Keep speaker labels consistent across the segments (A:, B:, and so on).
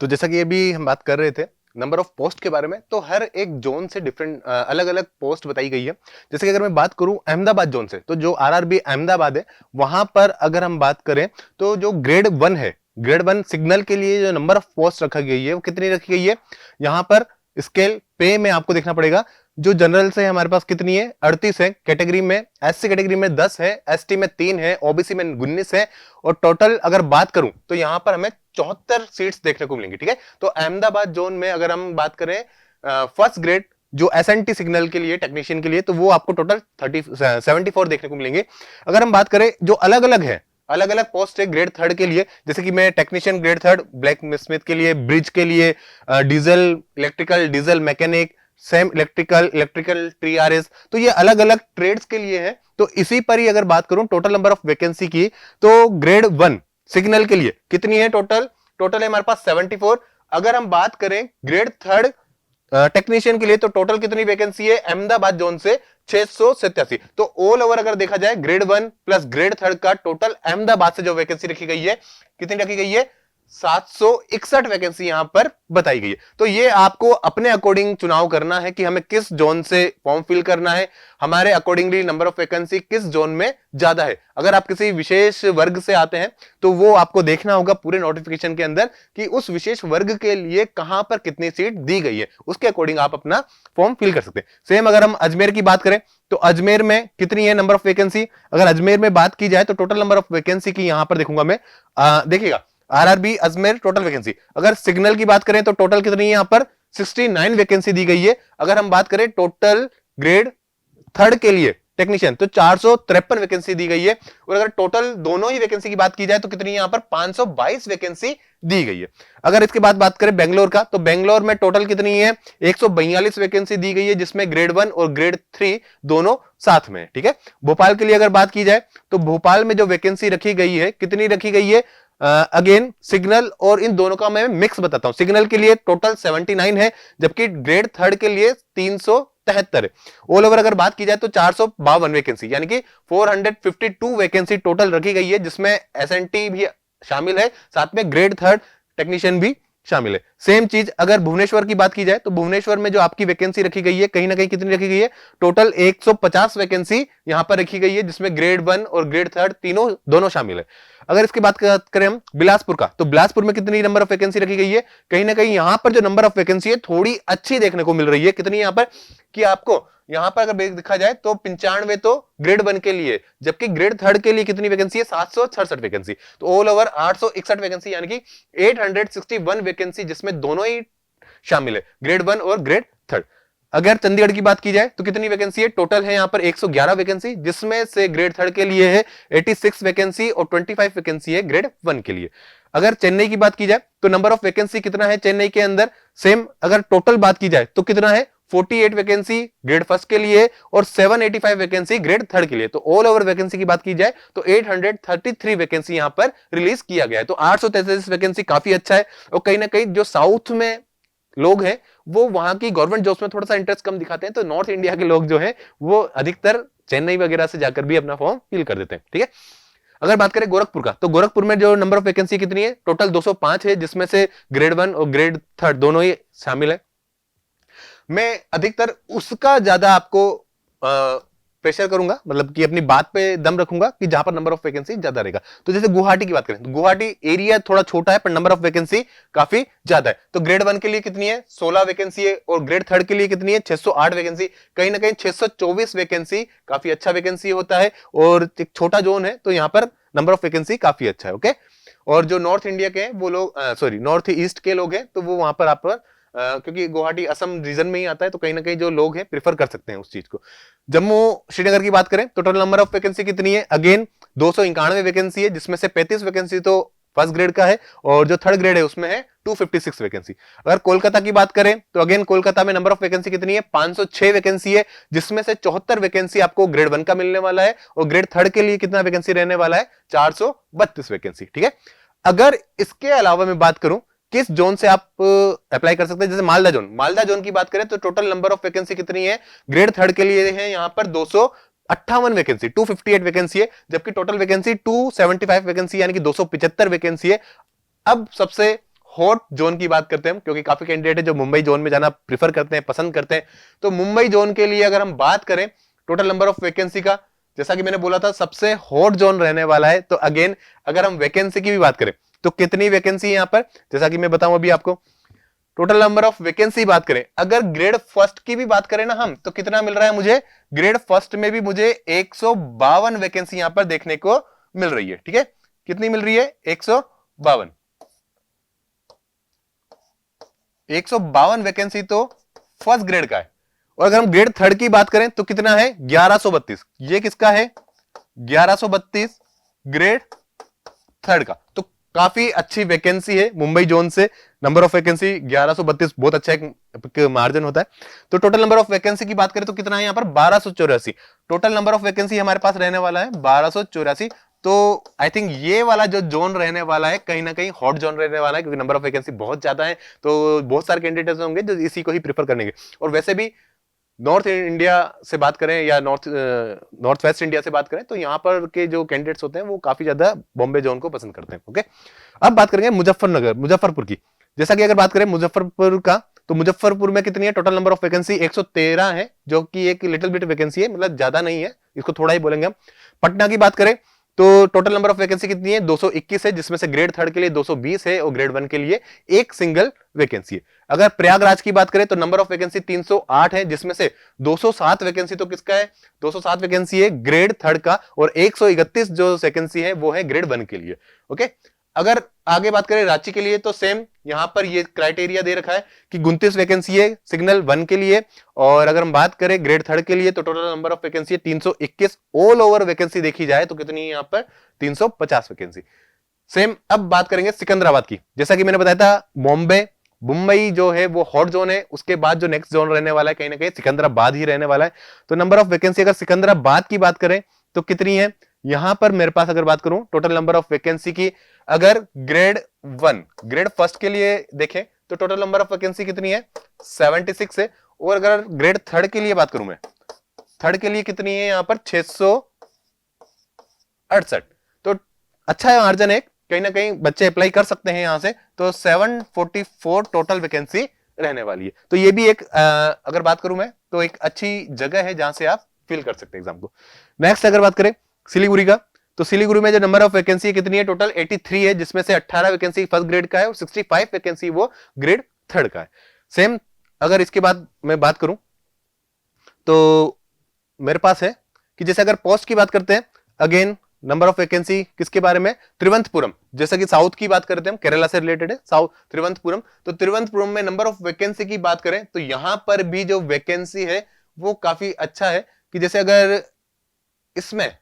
A: तो जैसा कि अभी हम बात कर रहे थे नंबर ऑफ पोस्ट के बारे में, तो हर एक जोन से डिफरेंट अलग अलग पोस्ट बताई गई है। जैसे कि अगर मैं बात करूं अहमदाबाद जोन से, तो जो आरआरबी अहमदाबाद है वहां पर अगर हम बात करें तो जो ग्रेड 1 है, ग्रेड 1 सिग्नल के लिए जो नंबर ऑफ पोस्ट रखा गई है वो कितनी रखी गई है। यहाँ पर स्केल पे में आपको देखना पड़ेगा। जो जनरल से हमारे पास कितनी है, 38 है कैटेगरी में, एससी कैटेगरी में 10 है, एसटी में 3 है, ओबीसी में 19 है, और टोटल अगर बात करूं तो यहां पर हमें 74 सीट्स देखने को मिलेंगी। ठीक है, तो अहमदाबाद जोन में अगर हम बात करें फर्स्ट ग्रेड जो एसएनटी सिग्नल के लिए टेक्नीशियन के लिए, तो वो आपको टोटल 74 देखने को मिलेंगे। अगर हम बात करें जो अलग अलग है, अलग अलग पोस्ट है ग्रेड थर्ड के लिए, जैसे कि मैं technician grade third black Smith के लिए, ब्रिज के लिए, diesel electrical, diesel mechanic, same electrical, electrical TRS, तो ये अलग अलग ट्रेड्स के लिए है। तो इसी पर ही अगर बात करूं टोटल नंबर ऑफ वैकेंसी की, तो ग्रेड 1 सिग्नल के लिए कितनी है टोटल, टोटल है हमारे पास 74। अगर हम बात करें ग्रेड थर्ड टेक्नीशियन के लिए, तो टोटल कितनी वैकेंसी है अहमदाबाद जोन से, 687। तो ऑल ओवर अगर देखा जाए ग्रेड 1 प्लस ग्रेड थर्ड का टोटल अहमदाबाद से जो वैकेंसी रखी गई है, कितनी रखी गई है, 761 वैकेंसी यहां पर बताई गई है। तो ये आपको अपने अकॉर्डिंग चुनाव करना है कि हमें किस जोन से फॉर्म फिल करना है, हमारे अकॉर्डिंगली नंबर ऑफ वैकेंसी किस जोन में ज्यादा है। अगर आप किसी विशेष वर्ग से आते हैं तो वो आपको देखना होगा पूरे नोटिफिकेशन के अंदर कि उस विशेष वर्ग के लिए कहां पर कितनी सीट दी गई है, उसके अकॉर्डिंग आप अपना फॉर्म फिल कर सकते हैं। सेम अगर हम अजमेर की बात करें तो अजमेर में कितनी है नंबर ऑफ वैकेंसी, अगर अजमेर में बात की जाए तो टोटल नंबर ऑफ वैकेंसी की यहां पर देखूंगा मैं, देखिएगा आरआरबी अजमेर टोटल वैकेंसी, अगर सिग्नल की बात करें तो टोटल कितनी है यहां पर 69 वैकेंसी दी गई है। अगर हम बात करें टोटल ग्रेड थर्ड के लिए टेक्नीशियन, तो 453 वैकेंसी दी गई है। और अगर टोटल दोनों ही वैकेंसी की बात की जाए तो कितनी यहां पर 522 वैकेंसी दी गई है। अगर इसके बाद बात करें बेंगलोर का, तो बेंगलोर में टोटल कितनी है, 142 वैकेंसी दी गई है, जिसमें ग्रेड 1 और ग्रेड 3 दोनों साथ में। ठीक है, भोपाल के लिए अगर बात की जाए तो भोपाल में जो वैकेंसी रखी गई है, कितनी रखी गई है, अगेन सिग्नल और इन दोनों का मैं मिक्स बताता हूं। सिग्नल के लिए टोटल 79 है, जबकि ग्रेड थर्ड के लिए 373 है। ऑल ओवर अगर बात की जाए तो 452 वैकेंसी, यानी कि 452 वैकेंसी टोटल रखी गई है, जिसमें एसएनटी भी शामिल है, साथ में ग्रेड थर्ड टेक्नीशियन भी शामिल है। सेम चीज अगर भुवनेश्वर की बात की जाए तो भुवनेश्वर में जो आपकी वैकेंसी रखी गई है, कहीं ना कहीं कितनी रखी गई है, टोटल 150 वैकेंसी यहां पर रखी गई है, जिसमें ग्रेड 1 और ग्रेड थर्ड तीनों दोनों शामिल है। अगर इसकी बात करें हम बिलासपुर का, तो बिलासपुर में कितनी नंबर ऑफ वैकेंसी रखी गई है, कहीं ना कहीं यहां पर जो नंबर ऑफ वैकेंसी है थोड़ी अच्छी देखने को मिल रही है। कितनी यहां पर, कि आपको यहां पर अगर देखा जाए तो 95 तो ग्रेड 1 के लिए, जबकि ग्रेड थर्ड के लिए कितनी वैकेंसी है, 766 वैकेंसी। तो ऑल ओवर 861 वैकेंसी, यानी कि 861 वैकेंसी, जिसमें दोनों ही शामिल है, ग्रेड 1 और ग्रेड थर्ड। अगर चंडीगढ़ की बात की जाए तो कितनी वैकेंसी है, टोटल है यहां पर 111 वैकेंसी, जिसमें से ग्रेड थर्ड के लिए है 86 वैकेंसी और 25 वैकेंसी है ग्रेड 1 के लिए। अगर चेन्नई की बात की जाए तो नंबर ऑफ वैकेंसी कितना है चेन्नई के अंदर, सेम अगर टोटल बात की जाए तो कितना है, 48 वैकेंसी ग्रेड फर्स्ट के लिए और 785 वैकेंसी ग्रेड थर्ड के लिए। तो ऑल ओवर वैकेंसी की बात की जाए तो 833 वैकेंसी यहां पर रिलीज किया गया है। तो 833 वैकेंसी काफी अच्छा है। और कहीं ना कहीं जो साउथ में लोग हैं वो वहां की गवर्नमेंट जॉब्स में थोड़ा सा इंटरेस्ट कम दिखाते हैं, तो नॉर्थ इंडिया के लोग जो हैं वो अधिकतर चेन्नई वगैरह से जाकर भी अपना फॉर्म फिल कर देते हैं। ठीक है, अगर बात करें गोरखपुर का, तो गोरखपुर में जो नंबर ऑफ वैकेंसी कितनी है, टोटल 205 है, जिसमें से ग्रेड 1 और ग्रेड थर्ड दोनों ही शामिल है। मैं अधिकतर उसका ज्यादा आपको प्रेशर करूंगा, मतलब कि अपनी बात पे दम रखूंगा कि जहां पर नंबर ऑफ वैकेंसी ज्यादा रहेगा। तो जैसे गुवाहाटी की बात करें तो गुवाहाटी एरिया थोड़ा छोटा है पर नंबर ऑफ वैकेंसी काफी ज्यादा है। तो ग्रेड 1 के लिए कितनी है, 16 वैकेंसी है, और ग्रेड थर्ड के लिए कितनी है, 608 वैकेंसी। कहीं ना कहीं 624 वैकेंसी काफी अच्छा वैकेंसी होता है, और एक छोटा जोन है तो यहां पर नंबर ऑफ वैकेंसी काफी अच्छा है। ओके, और जो नॉर्थ इंडिया के हैं वो लोग, सॉरी नॉर्थ ईस्ट के लोग हैं, तो वो वहां पर आप क्योंकि गुवाहाटी असम रीजन में ही आता है, तो कहीं ना कहीं जो लोग हैं प्रेफर कर सकते हैं उस चीज को। जम्मू श्रीनगर की बात करें तो टोटल नंबर ऑफ वैकेंसी कितनी है, अगेन 291 वैकेंसी है, जिसमें से 35 वैकेंसी तो फर्स्ट ग्रेड का है, और जो थर्ड ग्रेड है उसमें है 256 वैकेंसी। अगर कोलकाता की बात करें तो अगेन कोलकाता में नंबर ऑफ वैकेंसी कितनी है, 506 वैकेंसी है, जिसमें से 74 वैकेंसी आपको ग्रेड 1 का मिलने वाला है, और ग्रेड थर्ड के लिए कितना वैकेंसी रहने वाला है, 432 वैकेंसी। ठीक है, अगर इसके अलावा मैं बात करूं किस जोन से आप अप्लाई कर सकते हैं, जैसे मालदा जोन, मालदा जोन की बात करें तो टोटल नंबर ऑफ वैकेंसी कितनी है, ग्रेड थर्ड के लिए है यहां पर 258 वैकेंसी, 258 वैकेंसी है, जबकि टोटल वैकेंसी 275 वैकेंसी यानी कि 275 वैकेंसी है। अब सबसे हॉट जोन की बात करते हैं हम, क्योंकि काफी कैंडिडेट है जो मुंबई जोन में जाना प्रिफर करते हैं, पसंद करते हैं। तो मुंबई जोन के लिए अगर हम बात करें टोटल नंबर ऑफ वैकेंसी का, जैसा कि मैंने बोला था सबसे हॉट जोन रहने वाला है। तो अगेन अगर हम वैकेंसी की भी बात करें तो कितनी वैकेंसी है यहां पर, जैसा कि मैं बताऊं अभी आपको, टोटल नंबर ऑफ वैकेंसी बात करें, अगर ग्रेड फर्स्ट की भी बात करें ना हम, तो कितना मिल रहा है मुझे, ग्रेड फर्स्ट में भी मुझे 152 वैकेंसी यहां पर देखने को मिल रही है। ठीक है, कितनी मिल रही है, 152। 152 वैकेंसी तो फर्स्ट ग्रेड का है। और अगर हम ग्रेड थर्ड की बात करें तो कितना है, 1132। ये किसका है, 1132 ग्रेड थर्ड का। तो काफी अच्छी वैकेंसी है मुंबई जोन से। नंबर ऑफ वैकेंसी 1132 बहुत अच्छा एक मार्जिन होता है। तो टोटल नंबर ऑफ वैकेंसी की बात करें तो कितना है यहां पर, 1284। टोटल नंबर ऑफ वैकेंसी हमारे पास रहने वाला है 1284। तो आई थिंक ये वाला जो जोन रहने वाला है कहीं ना कहीं हॉट जोन रहने वाला है, क्योंकि नंबर ऑफ वैकेंसी बहुत ज्यादा है। तो बहुत सारे कैंडिडेट्स होंगे जो इसी को ही प्रीफर करेंगे। और वैसे भी नॉर्थ इंडिया से बात करें या नॉर्थ वेस्ट इंडिया से बात करें तो यहाँ पर के जो कैंडिडेट्स होते हैं वो काफी ज्यादा बॉम्बे जोन को पसंद करते हैं। ओके, अब बात करेंगे मुजफ्फरपुर की। जैसा कि अगर बात करें मुजफ्फरपुर का, तो मुजफ्फरपुर में कितनी है, टोटल नंबर ऑफ वैकेंसी 113 है, जो कि एक लिटिल बिट वैकेंसी है, मतलब ज्यादा नहीं है, इसको थोड़ा ही बोलेंगे हम। पटना की बात करें तो टोटल नंबर ऑफ वैकेंसी कितनी है, 221 है, जिसमें से ग्रेड थर्ड के लिए 220 है और ग्रेड वन के लिए एक सिंगल वैकेंसी है। अगर प्रयागराज की बात करें तो नंबर ऑफ वैकेंसी 308 है, जिसमें से 207 वैकेंसी तो किसका है, 207 वैकेंसी है ग्रेड थर्ड का, और 131 जो वैकेंसी है वो है ग्रेड वन के लिए। ओके, अगर आगे बात करें रांची के लिए तो सेम यहां पर ये क्राइटेरिया दे रखा है कि 29 वैकेंसी है सिग्नल वन के लिए। और अगर हम बात करें ग्रेड थर्ड के लिए तो टोटल नंबर ऑफ वैकेंसी है 321। ऑल ओवर वैकेंसी देखी जाए तो कितनी है यहां पर, 350 वैकेंसी। सेम अब बात करेंगे सिकंदराबाद की। जैसा कि मैंने बताया था मुंबई जो है वो हॉट जोन है, उसके बाद जो नेक्स्ट जोन रहने वाला है कहीं ना कहीं सिकंदराबाद ही रहने वाला है। तो नंबर ऑफ वैकेंसी अगर सिकंदराबाद की बात करें तो कितनी है यहां पर मेरे पास, अगर बात करूं टोटल नंबर ऑफ वैकेंसी की, अगर ग्रेड वन ग्रेड फर्स्ट के लिए देखें तो टोटल नंबर ऑफ वैकेंसी कितनी है, 76 है। और अगर ग्रेड थर्ड के लिए बात करूं मैं, थर्ड के लिए कितनी है यहां पर, 668। तो अच्छा है मार्जिन है, कहीं ना कहीं बच्चे अप्लाई कर सकते हैं यहां से। तो 744 टोटल वैकेंसी रहने वाली है। तो ये भी एक अगर बात करूं मैं तो एक अच्छी जगह है जहां से आप फिल कर सकते हैं एग्जाम को। नेक्स्ट अगर बात करें सिलीगुड़ी का, तो सिलीगुड़ी में जो नंबर ऑफ वैकेंसी कितनी है, टोटल 83 है, जिसमें से 18 वैकेंसी फर्स्ट ग्रेड का है और 65 वैकेंसी वो ग्रेड थर्ड का है। सेम अगर इसके बाद मैं बात करूं तो मेरे पास है कि जैसे अगर पोस्ट की बात करते हैं, अगेन नंबर ऑफ वैकेंसी किसके बारे में, त्रिवंतपुरम, जैसा कि साउथ की बात करते हैं हम, केरला से रिलेटेड है साउथ त्रिवंतपुरम। तो त्रिवंतपुरम में नंबर ऑफ वैकेंसी की बात करें तो यहां पर भी जो वैकेंसी है वो काफी अच्छा है। कि जैसे अगर इसमें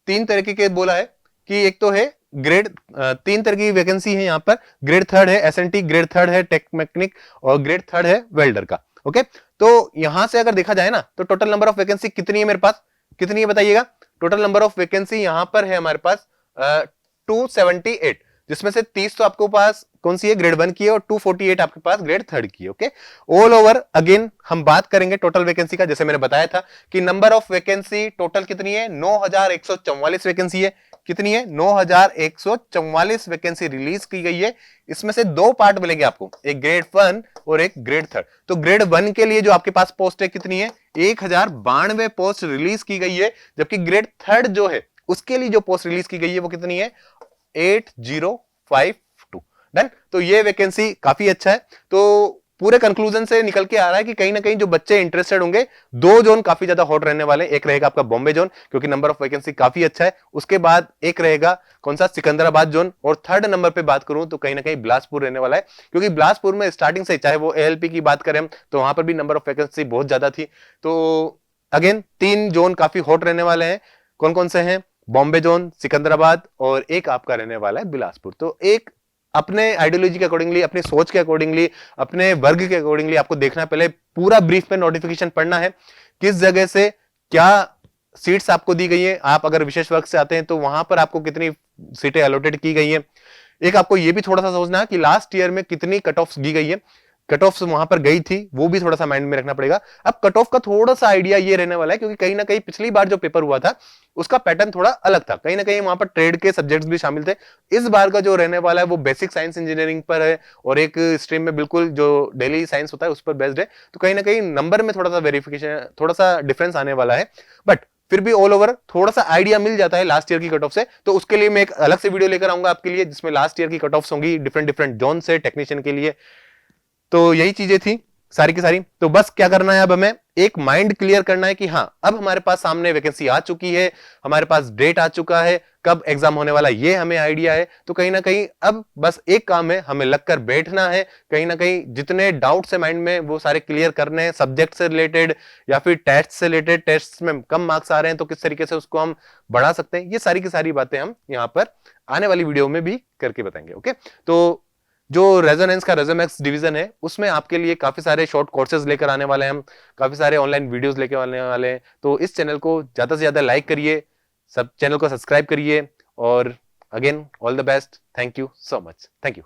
A: तीन तरीके के बोला है कि एक तो है ग्रेड, तीन तरह की वैकेंसी है यहां पर, ग्रेड थर्ड है एसएनटी, ग्रेड थर्ड है टेक मैकेनिक और ग्रेड थर्ड है वेल्डर का। ओके, तो यहां से अगर देखा जाए ना तो टोटल नंबर ऑफ वैकेंसी कितनी है मेरे पास, कितनी है बताइएगा। टोटल नंबर ऑफ वैकेंसी यहां पर है हमारे पास 278, जिसमें से 30 तो आपके पास कौन सी है, ग्रेड वन की है, और 248 आपके पास ग्रेड थर्ड की है। ओके, ऑल ओवर अगेन हम बात करेंगे टोटल वैकेंसी का। जैसे मैंने बताया था कि नंबर ऑफ वैकेंसी टोटल कितनी है, 9144 वैकेंसी है। कितनी है, 9144 वैकेंसी रिलीज की गई है। इसमें से दो पार्ट मिलेंगे आपको, एक ग्रेड वन और एक ग्रेड थर्ड। तो ग्रेड वन के लिए जो आपके पास पोस्ट है कितनी है, 1092 पोस्ट रिलीज की गई है, जबकि ग्रेड थर्ड जो है उसके लिए जो पोस्ट रिलीज की गई है वो कितनी है, 8052। डन। तो ये वैकेंसी काफी अच्छा है। तो पूरे कंक्लूजन से निकल के आ रहा है कि कहीं ना कहीं जो बच्चे इंटरेस्टेड होंगे, दो जोन काफी ज्यादा हॉट रहने वाले हैं। एक रहेगा आपका बॉम्बे जोन, क्योंकि नंबर ऑफ वैकेंसी काफी अच्छा है। उसके बाद एक रहेगा कौन सा, सिकंदराबाद जोन। और थर्ड नंबर पे बात करूं तो कहीं ना कहीं बिलासपुर रहने वाला है, क्योंकि बिलासपुर में स्टार्टिंग से चाहे वो एएलपी की बात करें तो वहां पर भी नंबर ऑफ वैकेंसी बहुत ज्यादा थी। तो अगेन तीन जोन काफी हॉट रहने वाले हैं। कौन कौन से हैं, बॉम्बे जोन, सिकंदराबाद और एक आपका रहने वाला है बिलासपुर। तो एक अपने आइडियोलॉजी के अकॉर्डिंगली, अपनी सोच के अकॉर्डिंगली, अपने वर्ग के अकॉर्डिंगली आपको देखना है, पहले पूरा ब्रीफ में नोटिफिकेशन पढ़ना है, किस जगह से क्या सीट्स आपको दी गई है। आप अगर विशेष वर्ग से आते हैं तो वहां पर आपको कितनी सीटें अलॉटेड की गई है। एक आपको यह भी थोड़ा सा सोचना है कि लास्ट ईयर में कितनी कट ऑफ दी गई है। कट ऑफ वहां पर गई थी, वो भी थोड़ा सा माइंड में रखना पड़ेगा। अब कट ऑफ का थोड़ा सा आइडिया ये रहने वाला है, क्योंकि कहीं ना कहीं पिछली बार जो पेपर हुआ था उसका पैटर्न थोड़ा अलग था, कहीं ना कहीं वहां पर ट्रेड के सब्जेक्ट्स भी शामिल थे। इस बार का जो रहने वाला है वो बेसिक साइंस इंजीनियरिंग पर है और एक स्ट्रीम में बिल्कुल जो डेली साइंस होता है उस पर बेस्ड है, तो कहीं ना कहीं नंबर में थोड़ा सा वेरिफिकेशन, थोड़ा सा डिफरेंस आने वाला है। बट फिर भी ऑल ओवर थोड़ा सा आइडिया मिल जाता है लास्ट ईयर की कट ऑफ से। तो उसके लिए मैं एक अलग से वीडियो लेकर आऊंगा आपके लिए, जिसमें लास्ट ईयर की कट ऑफ होंगी डिफरेंट डिफरेंट जोन से टेक्नीशियन के लिए। तो यही चीजें थी सारी की सारी। तो बस क्या करना है, अब हमें एक माइंड क्लियर करना है कि हाँ अब हमारे पास सामने वैकेंसी आ चुकी है, हमारे पास डेट आ चुका है, कब एग्जाम होने वाला ये हमें आइडिया है। तो कहीं ना कहीं अब बस एक काम है, हमें लगकर बैठना है, कहीं ना कहीं जितने डाउट्स है माइंड में वो सारे क्लियर करने हैं, सब्जेक्ट से रिलेटेड या फिर टेस्ट से रिलेटेड, टेस्ट में कम मार्क्स आ रहे हैं तो किस तरीके से उसको हम बढ़ा सकते हैं, ये सारी की सारी बातें हम यहाँ पर आने वाली वीडियो में भी करके बताएंगे। ओके, तो जो रेजोनेंस का रेजोमैक्स डिवीजन है उसमें आपके लिए काफी सारे शॉर्ट कोर्सेज लेकर आने वाले हैं हम, काफी सारे ऑनलाइन वीडियोस लेकर आने वाले हैं। तो इस चैनल को ज्यादा से ज्यादा लाइक करिए, सब चैनल को सब्सक्राइब करिए, और again all the best, thank you so much, thank you.